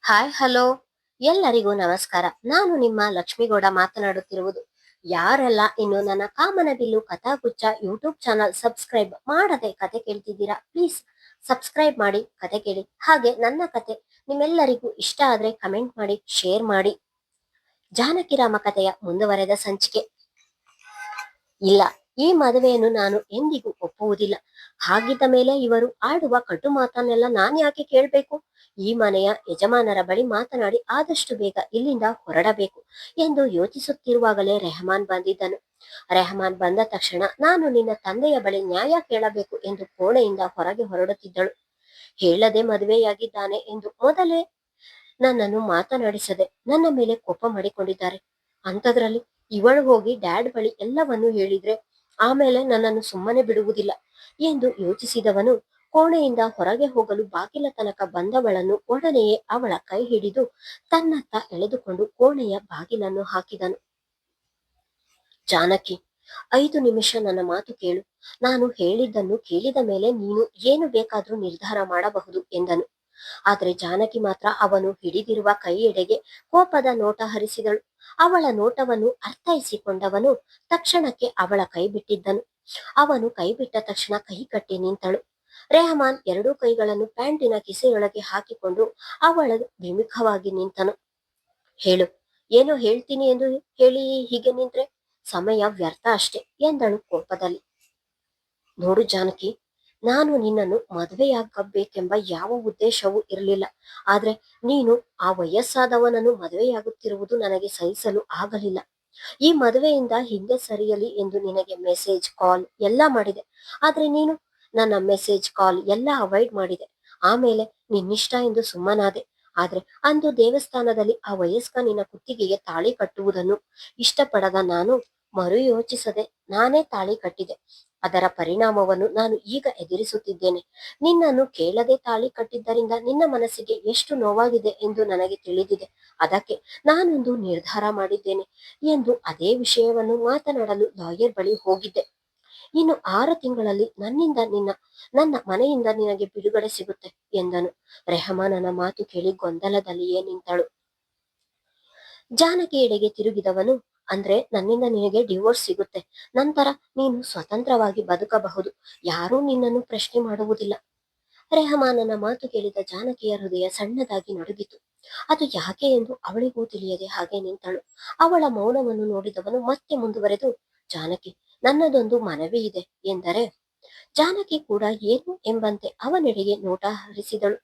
Hi hello ಎಲ್ಲರಿಗೂ ನಮಸ್ಕಾರ. ನಾನು ನಿಮ್ಮ ಲಕ್ಷ್ಮೀಗೌಡ ಮಾತನಾಡುತ್ತಿರುವುದು. ಯಾರೆಲ್ಲ ಇನ್ನು ನನ್ನ ಕಾಮನಬಿಲ್ಲು ಕಥಾಗುಚ್ಛ ಯೂಟ್ಯೂಬ್ ಚಾನಲ್ ಸಬ್ಸ್ಕ್ರೈಬ್ ಮಾಡದೆ ಕತೆ ಕೇಳ್ತಿದ್ದೀರಾ, ಪ್ಲೀಸ್ ಸಬ್ಸ್ಕ್ರೈಬ್ ಮಾಡಿ ಕತೆ ಕೇಳಿ. ಹಾಗೆ ನನ್ನ ಕತೆ ನಿಮ್ಮೆಲ್ಲರಿಗೂ ಇಷ್ಟ ಆದ್ರೆ ಕಮೆಂಟ್ ಮಾಡಿ, ಶೇರ್ ಮಾಡಿ. ಜಾನಕಿರಾಮ ಕಥೆಯ ಮುಂದುವರೆದ ಸಂಚಿಕೆ. ಇಲ್ಲ, ಈ ಮದುವೆಯನ್ನು ನಾನು ಎಂದಿಗೂ ಒಪ್ಪುವುದಿಲ್ಲ. ಹಾಗಿದ್ದ ಮೇಲೆ ಇವರು ಆಡುವ ಕಟು ಮಾತನ್ನೆಲ್ಲ ನಾನು ಯಾಕೆ ಕೇಳಬೇಕು? ಈ ಮನೆಯ ಯಜಮಾನರ ಬಳಿ ಮಾತನಾಡಿ ಆದಷ್ಟು ಬೇಗ ಇಲ್ಲಿಂದ ಹೊರಡಬೇಕು ಎಂದು ಯೋಚಿಸುತ್ತಿರುವಾಗಲೇ ರೆಹಮಾನ್ ಬಂದಿದ್ದನು. ರೆಹಮಾನ್ ಬಂದ ತಕ್ಷಣ ನಾನು ನಿನ್ನ ತಂದೆಯ ಬಳಿ ನ್ಯಾಯ ಕೇಳಬೇಕು ಎಂದು ಕೋಣೆಯಿಂದ ಹೊರಗೆ ಹೊರಡುತ್ತಿದ್ದಳು. ಹೇಳದೆ ಮದುವೆಯಾಗಿದ್ದಾನೆ ಎಂದು ಮೊದಲೇ ನನ್ನನ್ನು ಮಾತನಾಡಿಸದೆ ನನ್ನ ಮೇಲೆ ಕೋಪ ಮಾಡಿಕೊಂಡಿದ್ದಾರೆ. ಅಂಥದ್ರಲ್ಲಿ ಇವಳು ಹೋಗಿ ಡ್ಯಾಡ್ ಬಳಿ ಎಲ್ಲವನ್ನೂ ಹೇಳಿದ್ರೆ ಆಮೇಲೆ ನನ್ನನ್ನು ಸುಮ್ಮನೆ ಬಿಡುವುದಿಲ್ಲ ಎಂದು ಯೋಚಿಸಿದವನು ಕೋಣೆಯಿಂದ ಹೊರಗೆ ಹೋಗಲು ಬಾಗಿಲ ತನಕ ಬಂದವಳನ್ನು ಒಡನೆಯೇ ಅವಳ ಕೈ ಹಿಡಿದು ತನ್ನತ್ತ ಎಳೆದುಕೊಂಡು ಕೋಣೆಯ ಬಾಗಿಲನ್ನು ಹಾಕಿದನು. ಜಾನಕಿ, 5 ನಿಮಿಷ ನನ್ನ ಮಾತು ಕೇಳು. ನಾನು ಹೇಳಿದ್ದನ್ನು ಕೇಳಿದ ಮೇಲೆ ನೀನು ಏನು ಬೇಕಾದ್ರೂ ನಿರ್ಧಾರ ಮಾಡಬಹುದು ಎಂದನು. ಆದ್ರೆ ಜಾನಕಿ ಮಾತ್ರ ಅವನು ಹಿಡಿದಿರುವ ಕೈಯೆಡೆಗೆ ಕೋಪದ ನೋಟ ಹರಿಸಿದಳು. ಅವಳ ನೋಟವನ್ನು ಅರ್ಥೈಸಿಕೊಂಡವನು ತಕ್ಷಣಕ್ಕೆ ಅವಳ ಕೈ ಬಿಟ್ಟಿದ್ದನು. ಅವನು ಕೈ ಬಿಟ್ಟ ತಕ್ಷಣ ಕೈ ಕಟ್ಟಿ ನಿಂತಳು. ರೆಹಮಾನ್ 2 ಕೈಗಳನ್ನು ಪ್ಯಾಂಟಿನ ಕಿಸೆಯೊಳಗೆ ಹಾಕಿಕೊಂಡು ಅವಳ ವಿಮುಖವಾಗಿ ನಿಂತನು. ಹೇಳು, ಏನೋ ಹೇಳ್ತೀನಿ ಎಂದು ಹೇಳಿ ಹೀಗೆ ನಿಂತ್ರೆ ಸಮಯ ವ್ಯರ್ಥ ಅಷ್ಟೇ ಎಂದಳು ಕೋಪದಲ್ಲಿ. ನೋಡು ಜಾನಕಿ, ನಾನು ನಿನ್ನನ್ನು ಮದುವೆಯಾಗಬೇಕೆಂಬ ಯಾವ ಉದ್ದೇಶವೂ ಇರಲಿಲ್ಲ. ಆದ್ರೆ ನೀನು ಆ ವಯಸ್ಸಾದವನನ್ನು ಮದುವೆಯಾಗುತ್ತಿರುವುದು ನನಗೆ ಸಹಿಸಲು ಆಗಲಿಲ್ಲ. ಈ ಮದುವೆಯಿಂದ ಹಿಂದೆ ಸರಿಯಲಿ ಎಂದು ನಿನಗೆ ಮೆಸೇಜ್ ಕಾಲ್ ಎಲ್ಲ ಮಾಡಿದೆ. ಆದ್ರೆ ನೀನು ನನ್ನ ಮೆಸೇಜ್ ಕಾಲ್ ಎಲ್ಲ ಅವಾಯ್ಡ್ ಮಾಡಿದೆ. ಆಮೇಲೆ ನಿನ್ನಿಷ್ಟ ಎಂದು ಸುಮ್ಮನಾದೆ. ಆದ್ರೆ ಅಂದು ದೇವಸ್ಥಾನದಲ್ಲಿ ಆ ವಯಸ್ಕ ನಿನ್ನ ಕುತ್ತಿಗೆಗೆ ತಾಳಿ ಕಟ್ಟುವುದನ್ನು ಇಷ್ಟಪಡದ ನಾನು ಮರು ಯೋಚಿಸದೆ ನಾನೇ ತಾಳಿ ಕಟ್ಟಿದೆ. ಅದರ ಪರಿಣಾಮವನ್ನು ನಾನು ಈಗ ಎದುರಿಸುತ್ತಿದ್ದೇನೆ. ನಿನ್ನನ್ನು ಕೇಳದೆ ತಾಳಿ ಕಟ್ಟಿದ್ದರಿಂದ ನಿನ್ನ ಮನಸ್ಸಿಗೆ ಎಷ್ಟು ನೋವಾಗಿದೆ ಎಂದು ನನಗೆ ತಿಳಿದಿದೆ. ಅದಕ್ಕೆ ನಾನೊಂದು ನಿರ್ಧಾರ ಮಾಡಿದ್ದೇನೆ ಎಂದು ಅದೇ ವಿಷಯವನ್ನು ಮಾತನಾಡಲು ಲಾಯರ್ ಬಳಿ ಹೋಗಿದ್ದೆ. ಇನ್ನು 6 ತಿಂಗಳಲ್ಲಿ ನನ್ನ ಮನೆಯಿಂದ ನಿನಗೆ ಬಿಡುಗಡೆ ಸಿಗುತ್ತೆ ಎಂದನು. ರೆಹಮಾನನ ಮಾತು ಕೇಳಿ ಗೊಂದಲದಲ್ಲಿಯೇ ನಿಂತಳು. ಜಾನಕಿ ಎಡೆಗೆ ತಿರುಗಿದವನು, ಅಂದ್ರೆ ನನ್ನಿಂದ ನಿನಗೆ ಡಿವೋರ್ಸ್ ಸಿಗುತ್ತೆ. ನಂತರ ನೀನು ಸ್ವತಂತ್ರವಾಗಿ ಬದುಕಬಹುದು. ಯಾರೂ ನಿನ್ನನ್ನು ಪ್ರಶ್ನೆ ಮಾಡುವುದಿಲ್ಲ. ರೆಹಮಾನನ ಮಾತು ಕೇಳಿದ ಜಾನಕಿಯ ಹೃದಯ ಸಣ್ಣದಾಗಿ ನಡುಗಿತು. ಅದು ಯಾಕೆ ಎಂದು ಅವಳಿಗೂ ತಿಳಿಯದೆ ಹಾಗೆ ನಿಂತಳು. ಅವಳ ಮೌನವನ್ನು ನೋಡಿದವನು ಮತ್ತೆ ಮುಂದುವರೆದು, ಜಾನಕಿ, ನನ್ನದೊಂದು ಮನವಿ ಇದೆ ಎಂದರೆ ಜಾನಕಿ ಕೂಡ ಏನು ಎಂಬಂತೆ ಅವನೆಡೆಗೆ ನೋಟ ಹರಿಸಿದಳು.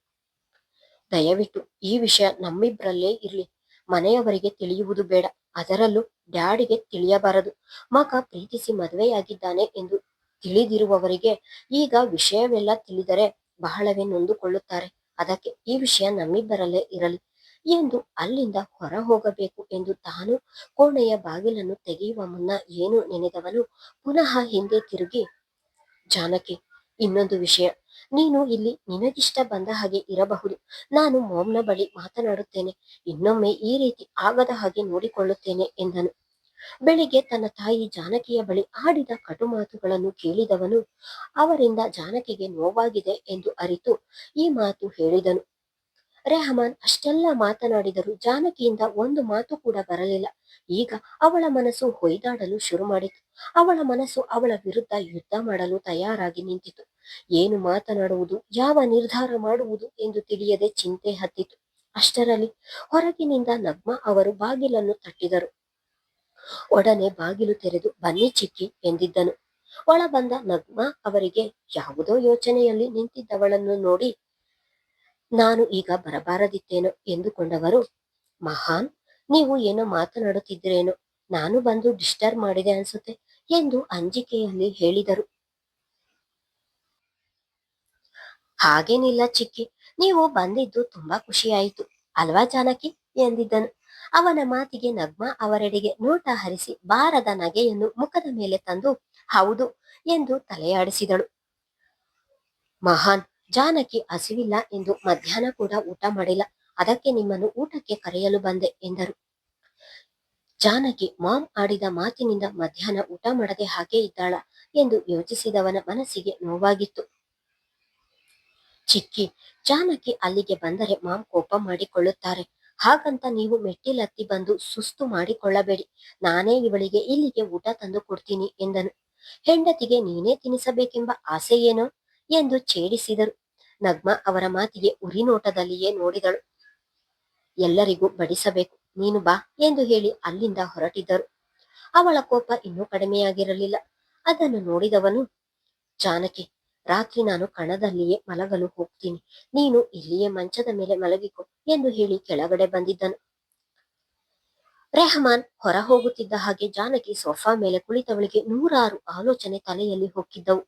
ದಯವಿಟ್ಟು ಈ ವಿಷಯ ನಮ್ಮಿಬ್ಬರಲ್ಲೇ ಇರ್ಲಿ. ಮನೆಯವರಿಗೆ ತಿಳಿಯುವುದು ಬೇಡ. ಅದರಲ್ಲೂ ಡ್ಯಾಡಿಗೆ ತಿಳಿಯಬಾರದು. ಮಗ ಪ್ರೀತಿಸಿ ಮದುವೆಯಾಗಿದ್ದಾನೆ ಎಂದು ತಿಳಿದಿರುವವರಿಗೆ ಈಗ ವಿಷಯವೆಲ್ಲ ತಿಳಿದರೆ ಬಹಳವೇ ನೊಂದುಕೊಳ್ಳುತ್ತಾರೆ. ಅದಕ್ಕೆ ಈ ವಿಷಯ ನಮ್ಮಿಬ್ಬರಲ್ಲೇ ಇರಲಿ ಎಂದು ಅಲ್ಲಿಂದ ಹೊರ ಹೋಗಬೇಕು ಎಂದು ತಾನು ಕೋಣೆಯ ಬಾಗಿಲನ್ನು ತೆಗೆಯುವ ಮುನ್ನ ಏನು ನೆನೆದವನು ಪುನಃ ಹಿಂದೆ ತಿರುಗಿ, ಜಾನಕಿ, ಇನ್ನೊಂದು ವಿಷಯ. ನೀನು ಇಲ್ಲಿ ನಿನಗಿಷ್ಟ ಬಂದ ಹಾಗೆ ಇರಬಹುದು. ನಾನು ಮಾಮ್ನ ಬಳಿ ಮಾತನಾಡುತ್ತೇನೆ. ಇನ್ನೊಮ್ಮೆ ಈ ರೀತಿ ಆಗದ ಹಾಗೆ ನೋಡಿಕೊಳ್ಳುತ್ತೇನೆ ಎಂದನು. ಬೆಳಿಗ್ಗೆ ತನ್ನ ತಾಯಿ ಜಾನಕಿಯ ಬಳಿ ಆಡಿದ ಕಟು ಮಾತುಗಳನ್ನು ಕೇಳಿದವನು ಅವರಿಂದ ಜಾನಕಿಗೆ ನೋವಾಗಿದೆ ಎಂದು ಅರಿತು ಈ ಮಾತು ಹೇಳಿದನು. ರೆಹಮಾನ್ ಅಷ್ಟೆಲ್ಲ ಮಾತನಾಡಿದರೂ ಜಾನಕಿಯಿಂದ ಒಂದು ಮಾತು ಕೂಡ ಬರಲಿಲ್ಲ. ಈಗ ಅವಳ ಮನಸ್ಸು ಹೊಯ್ದಾಡಲು ಶುರು ಮಾಡಿತು. ಅವಳ ಮನಸ್ಸು ಅವಳ ವಿರುದ್ಧ ಯುದ್ಧ ಮಾಡಲು ತಯಾರಾಗಿ ನಿಂತಿತು. ಏನು ಮಾತನಾಡುವುದು, ಯಾವ ನಿರ್ಧಾರ ಮಾಡುವುದು ಎಂದು ತಿಳಿಯದೆ ಚಿಂತೆ ಹತ್ತಿತು. ಅಷ್ಟರಲ್ಲಿ ಹೊರಗಿನಿಂದ ನಗ್ಮಾ ಅವರು ಬಾಗಿಲನ್ನು ತಟ್ಟಿದರು. ಒಡನೆ ಬಾಗಿಲು ತೆರೆದು ಬನ್ನಿ ಚಿಕ್ಕಿ ಎಂದಿದ್ದನು. ಒಳ ಬಂದ ನಗ್ಮಾ ಅವರಿಗೆ ಯಾವುದೋ ಯೋಚನೆಯಲ್ಲಿ ನಿಂತಿದ್ದವಳನ್ನು ನೋಡಿ ನಾನು ಈಗ ಬರಬಾರದಿತ್ತೇನೋ ಎಂದುಕೊಂಡವರು, ಮಹಾನ್, ನೀವು ಏನೋ ಮಾತನಾಡುತ್ತಿದ್ದೀರೇನೋ, ನಾನು ಬಂದು ಡಿಸ್ಟರ್ಬ್ ಮಾಡಿದೆ ಅನ್ಸುತ್ತೆ ಎಂದು ಅಂಜಿಕೆಯಲ್ಲಿ ಹೇಳಿದರು. ಹಾಗೇನಿಲ್ಲ ಚಿಕ್ಕಿ, ನೀವು ಬಂದಿದ್ದು ತುಂಬಾ ಖುಷಿಯಾಯಿತು ಅಲ್ವಾ ಜಾನಕಿ ಎಂದಿದ್ದನು. ಅವನ ಮಾತಿಗೆ ನಗ್ಮಾ ಅವರೆಡೆಗೆ ನೋಟ ಹರಿಸಿ ಬಾರದ ನಗೆಯನ್ನು ಮುಖದ ಮೇಲೆ ತಂದು ಹೌದು ಎಂದು ತಲೆಯಾಡಿಸಿದಳು. ಮಹಾನ್, ಜಾನಕಿ ಹಸಿವಿಲ್ಲ ಎಂದು ಮಧ್ಯಾಹ್ನ ಕೂಡ ಊಟ ಮಾಡಿಲ್ಲ. ಅದಕ್ಕೆ ನಿಮ್ಮನ್ನು ಊಟಕ್ಕೆ ಕರೆಯಲು ಬಂದೆ ಎಂದರು. ಜಾನಕಿ ಮಾಮ್ ಆಡಿದ ಮಾತಿನಿಂದ ಮಧ್ಯಾಹ್ನ ಊಟ ಮಾಡದೆ ಹಾಗೆ ಇದ್ದಾಳ ಎಂದು ಯೋಚಿಸಿದವನ ಮನಸ್ಸಿಗೆ ನೋವಾಗಿತ್ತು. ಚಿಕ್ಕಿ, ಜಾನಕಿ ಅಲ್ಲಿಗೆ ಬಂದರೆ ಮಾಮ್ ಕೋಪ ಮಾಡಿಕೊಳ್ಳುತ್ತಾರೆ. ಹಾಗಂತ ನೀವು ಮೆಟ್ಟಿಲತ್ತಿ ಬಂದು ಸುಸ್ತು ಮಾಡಿಕೊಳ್ಳಬೇಡಿ. ನಾನೇ ಇವಳಿಗೆ ಇಲ್ಲಿಗೆ ಊಟ ತಂದು ಕೊಡ್ತೀನಿ ಎಂದನು. ಹೆಂಡತಿಗೆ ನೀನೇ ತಿನ್ನಿಸಬೇಕೆಂಬ ಆಸೆ ಏನೋ ಎಂದು ಛೇಡಿಸಿದರು. ನಗ್ಮಾ ಅವರ ಮಾತಿಗೆ ಉರಿ ನೋಟದಲ್ಲಿಯೇ ನೋಡಿದಳು. ಎಲ್ಲರಿಗೂ ಬಡಿಸಬೇಕು, ನೀನು ಬಾ ಎಂದು ಹೇಳಿ ಅಲ್ಲಿಂದ ಹೊರಟಿದ್ದರು. ಅವಳ ಕೋಪ ಇನ್ನೂ ಕಡಿಮೆಯಾಗಿರಲಿಲ್ಲ. ಅದನ್ನು ನೋಡಿದವನು, ಜಾನಕಿ, ರಾತ್ರಿ ನಾನು ಕಣದಲ್ಲಿಯೇ ಮಲಗಲು ಹೋಗ್ತೀನಿ, ನೀನು ಇಲ್ಲಿಯೇ ಮಂಚದ ಮೇಲೆ ಮಲಗಿಕೊ ಎಂದು ಹೇಳಿ ಕೆಳಗಡೆ ಬಂದಿದ್ದನು. ರೆಹಮಾನ್ ಹೊರ ಹೋಗುತ್ತಿದ್ದ ಹಾಗೆ ಜಾನಕಿ ಸೋಫಾ ಮೇಲೆ ಕುಳಿತವಳಿಗೆ ನೂರಾರು ಆಲೋಚನೆ ತಲೆಯಲ್ಲಿ ಹೊಕ್ಕಿದ್ದವು.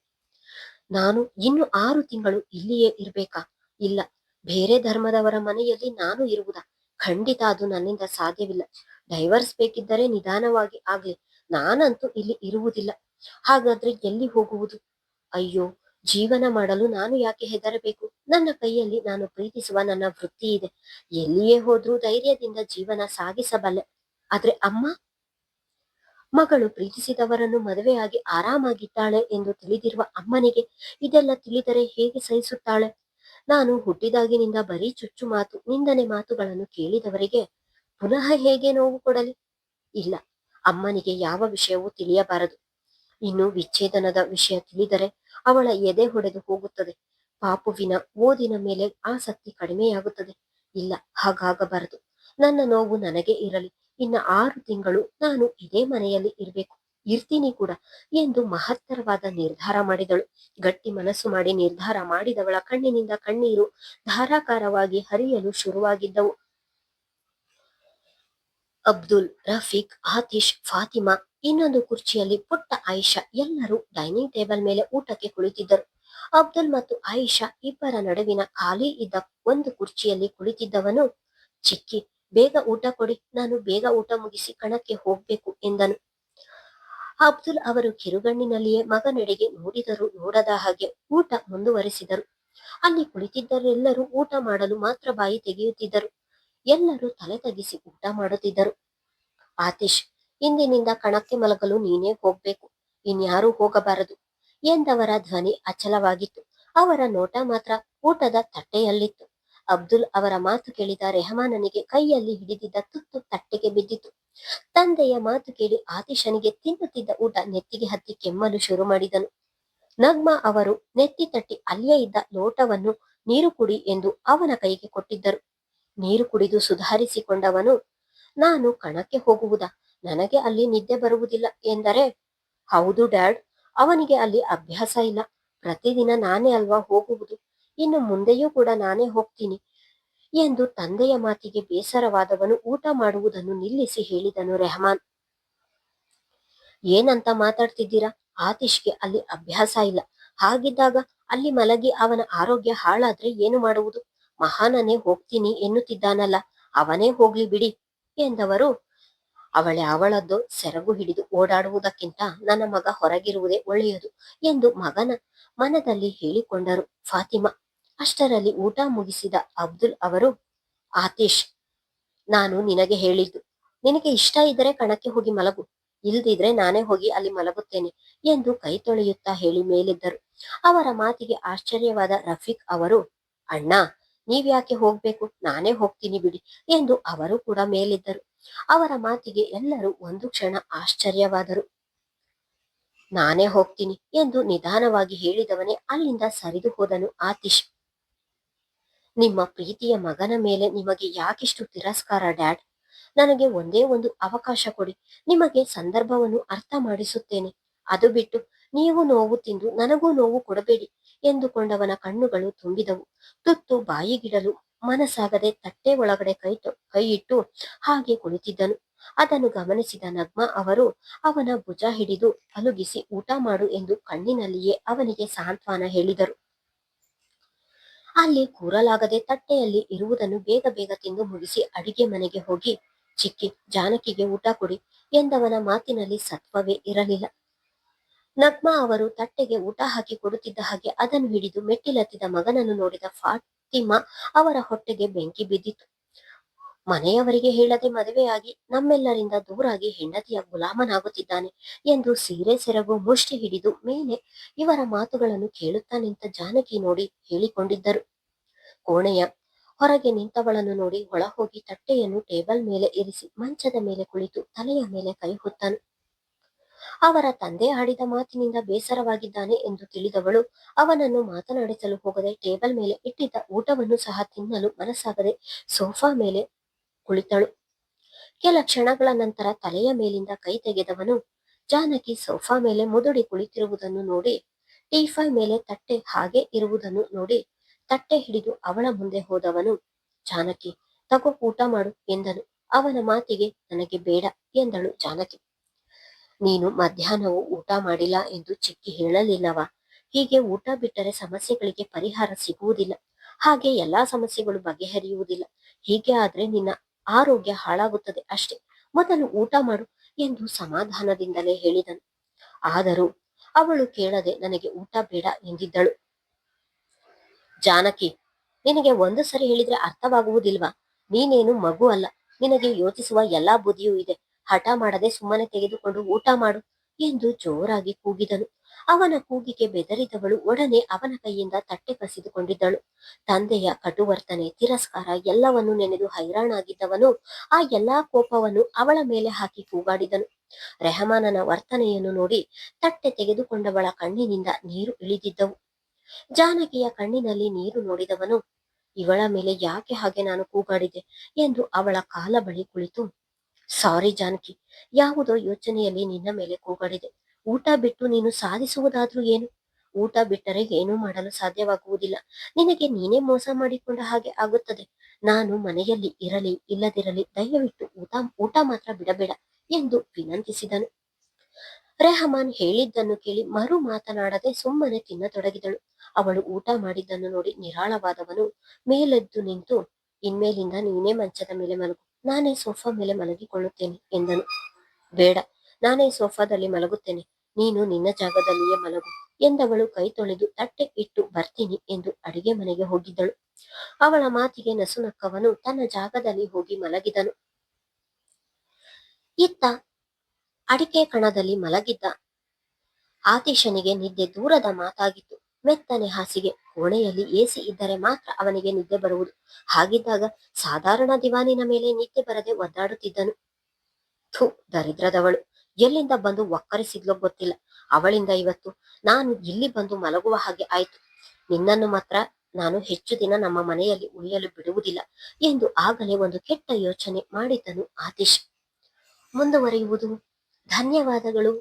ನಾನು ಇನ್ನು 6 ತಿಂಗಳು ಇಲ್ಲಿಯೇ ಇರ್ಬೇಕಾ? ಇಲ್ಲ, ಬೇರೆ ಧರ್ಮದವರ ಮನೆಯಲ್ಲಿ ನಾನು ಇರುವುದಾ? ಖಂಡಿತ ಅದು ನನ್ನಿಂದ ಸಾಧ್ಯವಿಲ್ಲ. ಡೈವರ್ಸ್ ಬೇಕಿದ್ದರೆ ನಿಧಾನವಾಗಿ ಆಗ್ಲಿ, ನಾನಂತೂ ಇಲ್ಲಿ ಇರುವುದಿಲ್ಲ. ಹಾಗಾದ್ರೆ ಎಲ್ಲಿ ಹೋಗುವುದು? ಅಯ್ಯೋ, ಜೀವನ ಮಾಡಲು ನಾನು ಯಾಕೆ ಹೆದರಬೇಕು? ನನ್ನ ಕೈಯಲ್ಲಿ ನಾನು ಪ್ರೀತಿಸುವ ನನ್ನ ವೃತ್ತಿ ಇದೆ. ಎಲ್ಲಿಯೇ ಹೋದ್ರೂ ಧೈರ್ಯದಿಂದ ಜೀವನ ಸಾಗಿಸಬಲ್ಲೆ. ಆದ್ರೆ ಅಮ್ಮ, ಮಗಳು ಪ್ರೀತಿಸಿದವರನ್ನು ಮದುವೆಯಾಗಿ ಆರಾಮಾಗಿದ್ದಾಳೆ ಎಂದು ತಿಳಿದಿರುವ ಅಮ್ಮನಿಗೆ ಇದೆಲ್ಲ ತಿಳಿದರೆ ಹೇಗೆ ಸಹಿಸುತ್ತಾಳೆ? ನಾನು ಹುಟ್ಟಿದಾಗಿನಿಂದ ಬರೀ ಚುಚ್ಚು ಮಾತು, ನಿಂದನೆ ಮಾತುಗಳನ್ನು ಕೇಳಿದವರಿಗೆ ಪುನಃ ಹೇಗೆ ನೋವು ಕೊಡಲಿ? ಇಲ್ಲ, ಅಮ್ಮನಿಗೆ ಯಾವ ವಿಷಯವೂ ತಿಳಿಯಬಾರದು. ಇನ್ನು ವಿಚ್ಛೇದನದ ವಿಷಯ ತಿಳಿದರೆ ಅವಳ ಎದೆ ಹೊಡೆದು ಹೋಗುತ್ತದೆ. ಪಾಪುವಿನ ಓದಿನ ಮೇಲೆ ಆಸಕ್ತಿ ಕಡಿಮೆಯಾಗುತ್ತದೆ. ಇಲ್ಲ, ಹಾಗಾಗಬಾರದು. ನನ್ನ ನೋವು ನನಗೆ ಇರಲಿ. ಇನ್ನ 6 ತಿಂಗಳು ನಾನು ಇದೇ ಮನೆಯಲ್ಲಿ ಇರಬೇಕು, ಇರ್ತೀನಿ ಕೂಡ ಎಂದು ಮಹತ್ತರವಾದ ನಿರ್ಧಾರ ಮಾಡಿದಳು. ಗಟ್ಟಿ ಮನಸ್ಸು ಮಾಡಿ ನಿರ್ಧಾರ ಮಾಡಿದವಳ ಕಣ್ಣಿನಿಂದ ಕಣ್ಣೀರು ಧಾರಾಕಾರವಾಗಿ ಹರಿಯಲು ಶುರುವಾಗಿದ್ದವು. ಅಬ್ದುಲ್, ರಫೀಕ್, ಆತಿಶ್, ಫಾತಿಮಾ, ಇನ್ನೊಂದು ಕುರ್ಚಿಯಲ್ಲಿ ಪುಟ್ಟ ಆಯಿಷಾ ಎಲ್ಲರೂ ಡೈನಿಂಗ್ ಟೇಬಲ್ ಮೇಲೆ ಊಟಕ್ಕೆ ಕುಳಿತಿದ್ದರು. ಅಬ್ದುಲ್ ಮತ್ತು ಆಯಿಷಾ ಇಬ್ಬರ ನಡುವಿನ ಖಾಲಿ ಇದ್ದ ಒಂದು ಕುರ್ಚಿಯಲ್ಲಿ ಕುಳಿತಿದ್ದವನು, ಚಿಕ್ಕಿ, ಬೇಗ ಊಟ ಕೊಡಿ, ನಾನು ಬೇಗ ಊಟ ಮುಗಿಸಿ ಕಣಕ್ಕೆ ಹೋಗ್ಬೇಕು ಎಂದನು. ಅಬ್ದುಲ್ ಅವರು ಕಿರುಗಣ್ಣಿನಲ್ಲಿಯೇ ಮಗನೆಡೆಗೆ ನೋಡಿದರೂ ನೋಡದ ಹಾಗೆ ಊಟ ಮುಂದುವರೆಸಿದರು. ಅಲ್ಲಿ ಕುಳಿತಿದ್ದರೆಲ್ಲರೂ ಊಟ ಮಾಡಲು ಮಾತ್ರ ಬಾಯಿ ತೆಗೆಯುತ್ತಿದ್ದರು. ಎಲ್ಲರೂ ತಲೆ ತಗ್ಗಿಸಿ ಊಟ ಮಾಡುತ್ತಿದ್ದರು. ಆತಿಶ್, ಇಂದಿನಿಂದ ಕಣಕ್ಕೆ ಮಲಗಲು ನೀನೇ ಹೋಗ್ಬೇಕು, ಇನ್ಯಾರೂ ಹೋಗಬಾರದು ಎಂದವರ ಧ್ವನಿ ಅಚಲವಾಗಿತ್ತು. ಅವರ ನೋಟ ಮಾತ್ರ ಊಟದ ತಟ್ಟೆಯಲ್ಲಿತ್ತು. ಅಬ್ದುಲ್ ಅವರ ಮಾತು ಕೇಳಿದ ರೆಹಮಾನನಿಗೆ ಕೈಯಲ್ಲಿ ಹಿಡಿದಿದ್ದ ತುತ್ತು ತಟ್ಟೆಗೆ ಬಿದ್ದಿತು. ತಂದೆಯ ಮಾತು ಕೇಳಿ ಆತಿಶನಿಗೆ ತಿನ್ನುತ್ತಿದ್ದ ಊಟ ನೆತ್ತಿಗೆ ಹತ್ತಿ ಕೆಮ್ಮಲು ಶುರು ಮಾಡಿದನು. ನಗ್ಮಾ ಅವರು ನೆತ್ತಿ ತಟ್ಟಿ ಅಲ್ಲಿಯೇ ಇದ್ದ ಲೋಟವನ್ನು ನೀರು ಕುಡಿ ಎಂದು ಅವನ ಕೈಗೆ ಕೊಟ್ಟಿದ್ದರು. ನೀರು ಕುಡಿದು ಸುಧಾರಿಸಿಕೊಂಡವನು, ನಾನು ಕಣಕ್ಕೆ ಹೋಗುವುದಾ? ನನಗೆ ಅಲ್ಲಿ ನಿದ್ದೆ ಬರುವುದಿಲ್ಲ ಎಂದರೆ, ಹೌದು ಡ್ಯಾಡ್, ಅವನಿಗೆ ಅಲ್ಲಿ ಅಭ್ಯಾಸ ಇಲ್ಲ. ಪ್ರತಿದಿನ ನಾನೇ ಅಲ್ವಾ ಹೋಗುವುದು, ಇನ್ನು ಮುಂದೆಯೂ ಕೂಡ ನಾನೇ ಹೋಗ್ತೀನಿ ಎಂದು ತಂದೆಯ ಮಾತಿಗೆ ಬೇಸರವಾದವನು ಊಟ ಮಾಡುವುದನ್ನು ನಿಲ್ಲಿಸಿ ಹೇಳಿದನು. ರೆಹಮಾನ್, ಏನಂತ ಮಾತಾಡ್ತಿದ್ದೀರಾ? ಆತಿಶ್ಗೆ ಅಲ್ಲಿ ಅಭ್ಯಾಸ ಇಲ್ಲ. ಹಾಗಿದ್ದಾಗ ಅಲ್ಲಿ ಮಲಗಿ ಅವನ ಆರೋಗ್ಯ ಹಾಳಾದ್ರೆ ಏನು ಮಾಡುವುದು? ಮಹಾನನೇ ಹೋಗ್ತೀನಿ ಎನ್ನುತ್ತಿದ್ದಾನಲ್ಲ, ಅವನೇ ಹೋಗ್ಲಿ ಬಿಡಿ ಎಂದವರು, ಅವಳದ್ದು ಸೆರಗು ಹಿಡಿದು ಓಡಾಡುವುದಕ್ಕಿಂತ ನನ್ನ ಮಗ ಹೊರಗಿರುವುದೇ ಒಳ್ಳೆಯದು ಎಂದು ಮಗನ ಮನದಲ್ಲಿ ಹೇಳಿಕೊಂಡರು ಫಾತಿಮಾ. ಅಷ್ಟರಲ್ಲಿ ಊಟ ಮುಗಿಸಿದ ಅಬ್ದುಲ್ ಅವರು, ಆತಿಶ್, ನಾನು ನಿನಗೆ ಹೇಳಿದ್ದು, ನಿನಗೆ ಇಷ್ಟ ಇದ್ದರೆ ಕಣಕ್ಕೆ ಹೋಗಿ ಮಲಗು, ಇಲ್ದಿದ್ರೆ ನಾನೇ ಹೋಗಿ ಅಲ್ಲಿ ಮಲಗುತ್ತೇನೆ ಎಂದು ಕೈ ತೊಳೆಯುತ್ತಾ ಹೇಳಿ ಮೇಲೆದ್ದರು. ಅವರ ಮಾತಿಗೆ ಆಶ್ಚರ್ಯವಾದ ರಫೀಕ್ ಅವರು, ಅಣ್ಣ, ನೀವ್ಯಾಕೆ ಹೋಗ್ಬೇಕು, ನಾನೇ ಹೋಗ್ತೀನಿ ಬಿಡಿ ಎಂದು ಅವರು ಕೂಡ ಮೇಲೆದ್ದರು. ಅವರ ಮಾತಿಗೆ ಎಲ್ಲರೂ ಒಂದು ಕ್ಷಣ ಆಶ್ಚರ್ಯವಾದರು. ನಾನೇ ಹೋಗ್ತೀನಿ ಎಂದು ನಿಧಾನವಾಗಿ ಹೇಳಿದವನೇ ಅಲ್ಲಿಂದ ಸರಿದು ಹೋದನು ಆತಿಶ್. ನಿಮ್ಮ ಪ್ರೀತಿಯ ಮಗನ ಮೇಲೆ ನಿಮಗೆ ಯಾಕಿಷ್ಟು ತಿರಸ್ಕಾರ ಡ್ಯಾಡ್? ನನಗೆ ಒಂದೇ ಒಂದು ಅವಕಾಶ ಕೊಡಿ, ನಿಮಗೆ ಸಂದರ್ಭವನ್ನು ಅರ್ಥ ಮಾಡಿಸುತ್ತೇನೆ. ಅದು ಬಿಟ್ಟು ನೀವು ನೋವು ತಿಂದು ನನಗೂ ನೋವು ಕೊಡಬೇಡಿ ಎಂದುಕೊಂಡವನ ಕಣ್ಣುಗಳು ತುಂಬಿದವು. ತುತ್ತು ಬಾಯಿಗಿಡಲು ಮನಸ್ಸಾಗದೆ ತಟ್ಟೆ ಒಳಗಡೆ ಕೈ ಇಟ್ಟು ಹಾಗೆ ಕುಳಿತಿದ್ದನು. ಅದನ್ನು ಗಮನಿಸಿದ ನಗ್ಮಾ ಅವರು ಅವನ ಭುಜ ಹಿಡಿದು ಅಲುಗಿಸಿ ಊಟ ಮಾಡು ಎಂದು ಕಣ್ಣಿನಲ್ಲಿಯೇ ಅವನಿಗೆ ಸಾಂತ್ವನ ಹೇಳಿದರು. ಅಲ್ಲಿ ಕೂರಲಾಗದೆ ತಟ್ಟೆಯಲ್ಲಿ ಇರುವುದನ್ನು ಬೇಗ ಬೇಗ ತಿಂದು ಮುಗಿಸಿ ಅಡಿಗೆ ಮನೆಗೆ ಹೋಗಿ, ಚಿಕ್ಕಿ, ಜಾನಕಿಗೆ ಊಟ ಕೊಡಿ ಎಂದವನ ಮಾತಿನಲ್ಲಿ ಸತ್ವವೇ ಇರಲಿಲ್ಲ. ನಗ್ಮಾ ಅವರು ತಟ್ಟೆಗೆ ಊಟ ಹಾಕಿ ಕೊಡುತ್ತಿದ್ದ ಹಾಗೆ ಅದನ್ನು ಹಿಡಿದು ಮೆಟ್ಟಿಲತ್ತಿದ ಮಗನನ್ನು ನೋಡಿದ ಫಾತಿಮಾ ಅವರ ಹೊಟ್ಟೆಗೆ ಬೆಂಕಿ ಬಿದ್ದಿತು. ಮನೆಯವರಿಗೆ ಹೇಳದೆ ಮದುವೆಯಾಗಿ ನಮ್ಮೆಲ್ಲರಿಂದ ದೂರಾಗಿ ಹೆಂಡತಿಯ ಗುಲಾಮನಾಗುತ್ತಿದ್ದಾನೆ ಎಂದು ಸೀರೆ ಸೆರಗು ಮುಷ್ಟಿ ಹಿಡಿದು ಮೇಲೆ ಇವರ ಮಾತುಗಳನ್ನು ಕೇಳುತ್ತಾ ನಿಂತ ಜಾನಕಿ ನೋಡಿ ಹೇಳಿಕೊಂಡಿದ್ದರು. ಕೋಣೆಯ ಹೊರಗೆ ನಿಂತವಳನ್ನು ನೋಡಿ ಒಳ ಹೋಗಿ ತಟ್ಟೆಯನ್ನು ಟೇಬಲ್ ಮೇಲೆ ಇರಿಸಿ ಮಂಚದ ಮೇಲೆ ಕುಳಿತು ತಲೆಯ ಮೇಲೆ ಕೈ ಹೊತ್ತನು. ಅವರ ತಂದೆ ಆಡಿದ ಮಾತಿನಿಂದ ಬೇಸರವಾಗಿದ್ದಾನೆ ಎಂದು ತಿಳಿದವಳು ಅವನನ್ನು ಮಾತನಾಡಿಸಲು ಹೋಗದೆ ಟೇಬಲ್ ಮೇಲೆ ಇಟ್ಟಿದ್ದ ಊಟವನ್ನು ಸಹ ತಿನ್ನಲು ಮನಸ್ಸಾಗದೆ ಸೋಫಾ ಮೇಲೆ ಕುಳಿತಳು. ಕೆಲ ಕ್ಷಣಗಳ ನಂತರ ತಲೆಯ ಮೇಲಿಂದ ಕೈ ತೆಗೆದವನು ಜಾನಕಿ ಸೋಫಾ ಮೇಲೆ ಮುದುಡಿ ಕುಳಿತಿರುವುದನ್ನು ನೋಡಿ, ಟೀಫೈ ಮೇಲೆ ತಟ್ಟೆ ಹಾಗೆ ಇರುವುದನ್ನು ನೋಡಿ ತಟ್ಟೆ ಹಿಡಿದು ಅವಳ ಮುಂದೆ ಹೋದವನು, ಜಾನಕಿ ತಗೋ ಊಟ ಮಾಡು ಎಂದನು. ಅವನ ಮಾತಿಗೆ ನನಗೆ ಬೇಡ ಎಂದಳು ಜಾನಕಿ. ನೀನು ಮಧ್ಯಾಹ್ನವೂ ಊಟ ಮಾಡಿಲ್ಲ ಎಂದು ಚಿಕ್ಕಿ ಹೇಳಲಿಲ್ಲವಾ? ಹೀಗೆ ಊಟ ಬಿಟ್ಟರೆ ಸಮಸ್ಯೆಗಳಿಗೆ ಪರಿಹಾರ ಸಿಗುವುದಿಲ್ಲ, ಹಾಗೆ ಎಲ್ಲಾ ಸಮಸ್ಯೆಗಳು ಬಗೆಹರಿಯುವುದಿಲ್ಲ. ಹೀಗೆ ಆದ್ರೆ ನಿನ್ನ ಆರೋಗ್ಯ ಹಾಳಾಗುತ್ತದೆ ಅಷ್ಟೇ. ಮೊದಲು ಊಟ ಮಾಡು ಎಂದು ಸಮಾಧಾನದಿಂದಲೇ ಹೇಳಿದನು. ಆದರೂ ಅವಳು ಕೇಳದೆ ನನಗೆ ಊಟ ಬೇಡ ಎಂದಿದ್ದಳು. ಜಾನಕಿ, ನಿನಗೆ ಒಂದು ಸರಿ ಹೇಳಿದ್ರೆ ಅರ್ಥವಾಗುವುದಿಲ್ವಾ? ನೀನೇನು ಮಗು ಅಲ್ಲ, ನಿನಗೆ ಯೋಚಿಸುವ ಎಲ್ಲಾ ಬುದ್ಧಿಯೂ ಇದೆ. ಹಠ ಮಾಡದೆ ಸುಮ್ಮನೆ ತೆಗೆದುಕೊಂಡು ಊಟ ಮಾಡು ಎಂದು ಜೋರಾಗಿ ಕೂಗಿದನು. ಅವನ ಕೂಗಿಗೆ ಬೆದರಿದವಳು ಒಡನೆ ಅವನ ಕೈಯಿಂದ ತಟ್ಟೆ ಕಸಿದುಕೊಂಡಿದ್ದಳು. ತಂದೆಯ ಕಟುವರ್ತನೆ, ತಿರಸ್ಕಾರ ಎಲ್ಲವನ್ನು ನೆನೆದು ಹೈರಾಣಾಗಿದ್ದವನು ಆ ಎಲ್ಲಾ ಕೋಪವನ್ನು ಅವಳ ಮೇಲೆ ಹಾಕಿ ಕೂಗಾಡಿದನು. ರೆಹಮಾನನ ವರ್ತನೆಯನ್ನು ನೋಡಿ ತಟ್ಟೆ ತೆಗೆದುಕೊಂಡವಳ ಕಣ್ಣಿನಿಂದ ನೀರು ಇಳಿದಿದ್ದವು. ಜಾನಕಿಯ ಕಣ್ಣಿನಲ್ಲಿ ನೀರು ನೋಡಿದವನು, ಇವಳ ಮೇಲೆ ಯಾಕೆ ಹಾಗೆ ನಾನು ಕೂಗಾಡಿದೆ ಎಂದು ಅವಳ ಕಾಲ ಬಳಿ ಕುಳಿತು, ಸಾರಿ ಜಾನಕಿ, ಯಾವುದೋ ಯೋಚನೆಯಲ್ಲಿ ನಿನ್ನ ಮೇಲೆ ಕೂಗಾಡಿದೆ. ಊಟ ಬಿಟ್ಟು ನೀನು ಸಾಧಿಸುವುದಾದ್ರೂ ಏನು? ಊಟ ಬಿಟ್ಟರೆ ಏನೂ ಮಾಡಲು ಸಾಧ್ಯವಾಗುವುದಿಲ್ಲ. ನಿನಗೆ ನೀನೇ ಮೋಸ ಮಾಡಿಕೊಂಡ ಹಾಗೆ ಆಗುತ್ತದೆ. ನಾನು ಮನೆಯಲ್ಲಿ ಇರಲಿ ಇಲ್ಲದಿರಲಿ ದಯವಿಟ್ಟು ಊಟ ಮಾತ್ರ ಬಿಡಬೇಡ ಎಂದು ವಿನಂತಿಸಿದನು. ರೆಹಮಾನ್ ಹೇಳಿದ್ದನ್ನು ಕೇಳಿ ಮರು ಮಾತನಾಡದೆ ಸುಮ್ಮನೆ ತಿನ್ನತೊಡಗಿದಳು. ಅವಳು ಊಟ ಮಾಡಿದ್ದನ್ನು ನೋಡಿ ನಿರಾಳವಾದವನು ಮೇಲೆದ್ದು ನಿಂತು, ಇನ್ಮೇಲಿಂದ ನೀನೇ ಮಂಚದ ಮೇಲೆ ಮಲಗು, ನಾನೇ ಸೋಫಾ ಮೇಲೆ ಮಲಗಿಕೊಳ್ಳುತ್ತೇನೆ ಎಂದನು. ಬೇಡ, ನಾನೇ ಸೋಫಾದಲ್ಲಿ ಮಲಗುತ್ತೇನೆ, ನೀನು ನಿನ್ನ ಜಾಗದಲ್ಲಿಯೇ ಮಲಗು ಎಂದವಳು ಕೈ ತೊಳೆದು ತಟ್ಟೆ ಇಟ್ಟು ಬರ್ತೀನಿ ಎಂದು ಅಡಿಗೆ ಮನೆಗೆ ಹೋಗಿದ್ದಳು. ಅವಳ ಮಾತಿಗೆ ನಸುನಕ್ಕವನು ತನ್ನ ಜಾಗದಲ್ಲಿ ಹೋಗಿ ಮಲಗಿದನು. ಇತ್ತ ಅಡಿಕೆ ಕಣದಲ್ಲಿ ಮಲಗಿದ್ದ ಆತೀಶನಿಗೆ ನಿದ್ದೆ ದೂರದ ಮಾತಾಗಿತ್ತು. ಮೆತ್ತನೆ ಹಾಸಿಗೆ, ಕೋಣೆಯಲ್ಲಿ ಎಸಿ ಇದ್ದರೆ ಮಾತ್ರ ಅವನಿಗೆ ನಿದ್ದೆ ಬರುವುದು. ಹಾಗಿದ್ದಾಗ ಸಾಧಾರಣ ದಿವಾನಿನ ಮೇಲೆ ನಿದ್ದೆ ಬರದೆ ಒದ್ದಾಡುತ್ತಿದ್ದನು. ಥು, ದರಿದ್ರದವಳು ಎಲ್ಲಿಂದ ಬಂದು ಒಕ್ಕರಿಸಿದ್ಲೋ ಗೊತ್ತಿಲ್ಲ. ಅವಳಿಂದ ಇವತ್ತು ನಾನು ಇಲ್ಲಿ ಬಂದು ಮಲಗುವ ಹಾಗೆ ಆಯ್ತು. ನಿನ್ನನ್ನು ಮಾತ್ರ ನಾನು ಹೆಚ್ಚು ದಿನ ನಮ್ಮ ಮನೆಯಲ್ಲಿ ಉಳಿಯಲು ಬಿಡುವುದಿಲ್ಲ ಎಂದು ಆಗಲೇ ಒಂದು ಕೆಟ್ಟ ಯೋಚನೆ ಮಾಡಿದ್ದನು ಆತೀಶ್. ಮುಂದುವರಿಯುವುದು. ಧನ್ಯವಾದಗಳು.